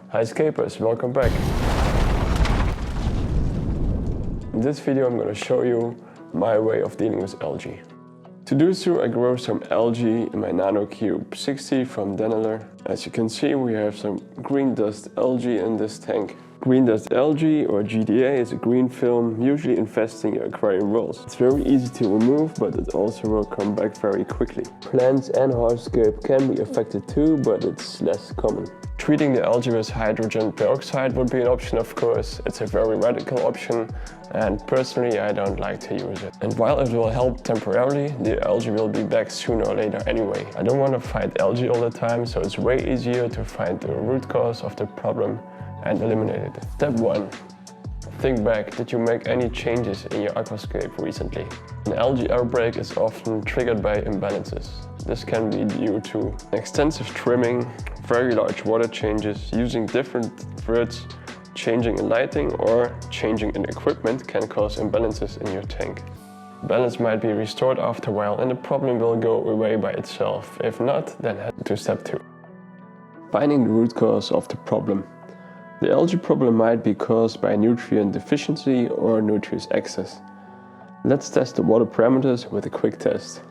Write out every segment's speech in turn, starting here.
Hi Scapers, welcome back. In this video I'm going to show you my way of dealing with algae. To do so, I grow some algae in my NanoCube 60 from Denner. As you can see, we have some green dust algae in this tank. Green dust algae, or GDA, is a green film usually infesting your aquarium walls. It's very easy to remove, but it also will come back very quickly. Plants and hardscape can be affected too, but it's less common. Treating the algae with hydrogen peroxide would be an option, of course. It's a very radical option, and personally I don't like to use it. And while it will help temporarily, the algae will be back sooner or later anyway. I don't want to fight algae all the time, so it's way easier to find the root cause of the problem and eliminate it. Step 1. Think back, did you make any changes in your aquascape recently? An algae outbreak is often triggered by imbalances. This can be due to extensive trimming, very large water changes, using different threads, changing in lighting or changing in equipment can cause imbalances in your tank. Balance might be restored after a while and the problem will go away by itself. If not, then head to step 2. Finding the root cause of the problem. The algae problem might be caused by nutrient deficiency or nutrient excess. Let's test the water parameters with a quick test.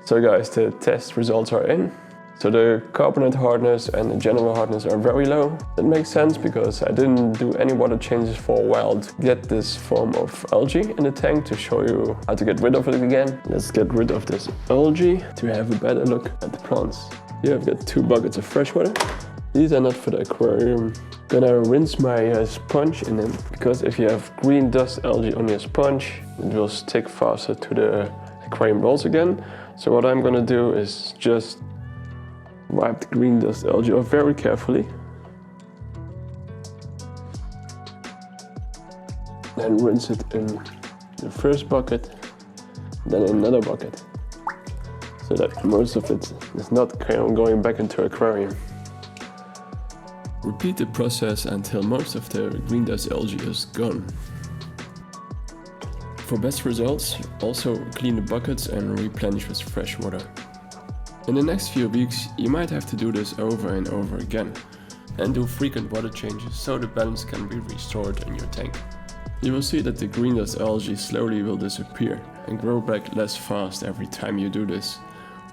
So guys, the test results are in. So the carbonate hardness and the general hardness are very low. That makes sense because I didn't do any water changes for a while to get this form of algae in the tank to show you how to get rid of it again. Let's get rid of this algae to have a better look at the plants. Here I've got 2 buckets of fresh water. These are not for the aquarium. Gonna rinse my sponge in them, because if you have green dust algae on your sponge, it will stick faster to the aquarium walls again. So what I'm gonna do is just wipe the green dust algae off very carefully. Then rinse it in the first bucket, then in another bucket, so that most of it is not going back into the aquarium. Repeat the process until most of the green dust algae is gone. For best results, also clean the buckets and replenish with fresh water. In the next few weeks, you might have to do this over and over again and do frequent water changes so the balance can be restored in your tank. You will see that the green dust algae slowly will disappear and grow back less fast every time you do this.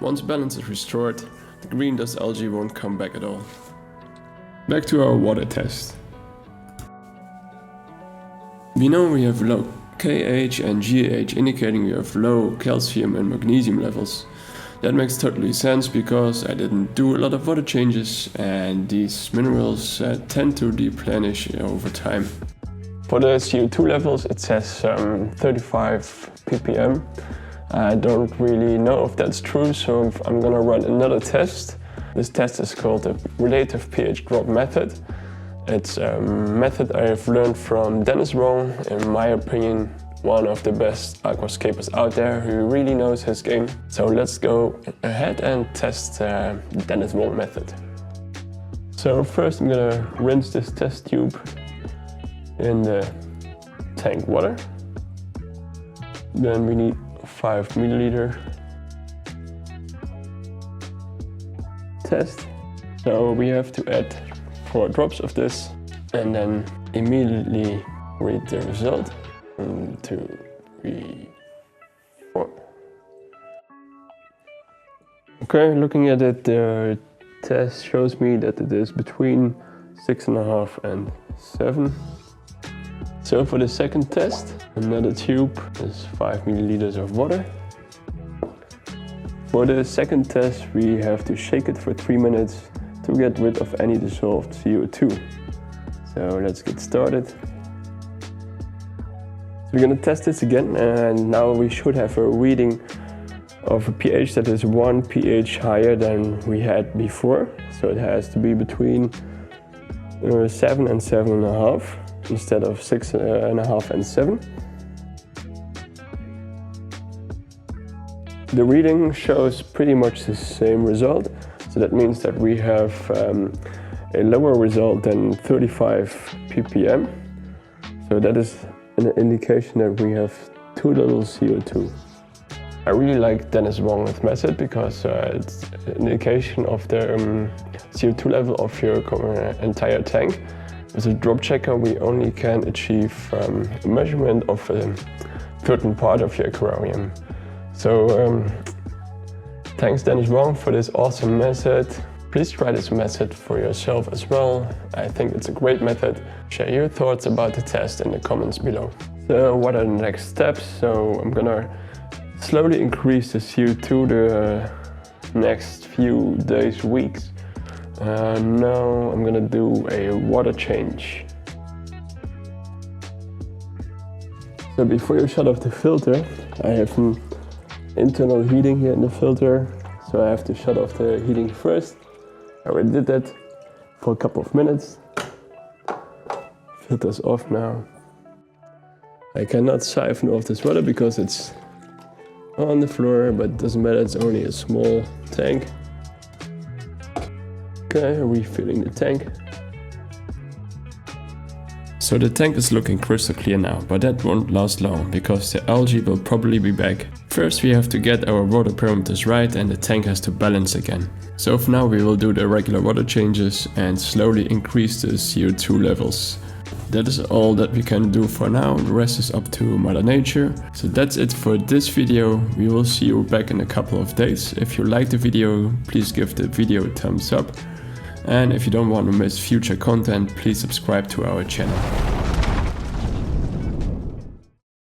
Once balance is restored, the green dust algae won't come back at all. Back to our water test. We know we have low KH and GH, indicating we have low calcium and magnesium levels. That makes totally sense because I didn't do a lot of water changes and these minerals tend to deplenish over time. For the CO2 levels it says 35 ppm. I don't really know if that's true, so I'm gonna run another test. This test is called the relative pH drop method. It's a method I've learned from Dennis Wong, in my opinion, one of the best aquascapers out there who really knows his game. So let's go ahead and test the Dennis Wong method. So first I'm gonna rinse this test tube in the tank water. Then we need 5 milliliter test. So we have to add 4 drops of this and then immediately read the result. 1, 2, 3, 4. Okay, looking at it, the test shows me that it is between 6.5 and 7. So for the second test, another tube is 5 milliliters of water. For the second test, we have to shake it for 3 minutes to get rid of any dissolved CO2. So let's get started. We're gonna test this again, and now we should have a reading of a pH that is 1 pH higher than we had before. So it has to be between 7 and 7.5 instead of 6.5 and 7. The reading shows pretty much the same result, so that means that we have a lower result than 35 ppm. So that is an indication that we have too little CO2. I really like Dennis Wong's method because it's an indication of the CO2 level of your entire tank. With a drop checker we only can achieve a measurement of a certain part of your aquarium. So thanks Dennis Wong for this awesome method. Please try this method for yourself as well. I think it's a great method. Share your thoughts about the test in the comments below. So what are the next steps? So I'm gonna slowly increase the CO2 the next few days, weeks. Now I'm gonna do a water change. So before you shut off the filter, I have an internal heating here in the filter. So I have to shut off the heating first. I already did that for a couple of minutes. Filter's off now. I cannot siphon off this water because it's on the floor, but it doesn't matter, it's only a small tank. Okay, refilling the tank. So the tank is looking crystal clear now, but that won't last long because the algae will probably be back. First we have to get our water parameters right and the tank has to balance again. So for now we will do the regular water changes and slowly increase the CO2 levels. That is all that we can do for now, the rest is up to Mother Nature. So that's it for this video, we will see you back in a couple of days. If you liked the video, please give the video a thumbs up. And if you don't want to miss future content, please subscribe to our channel.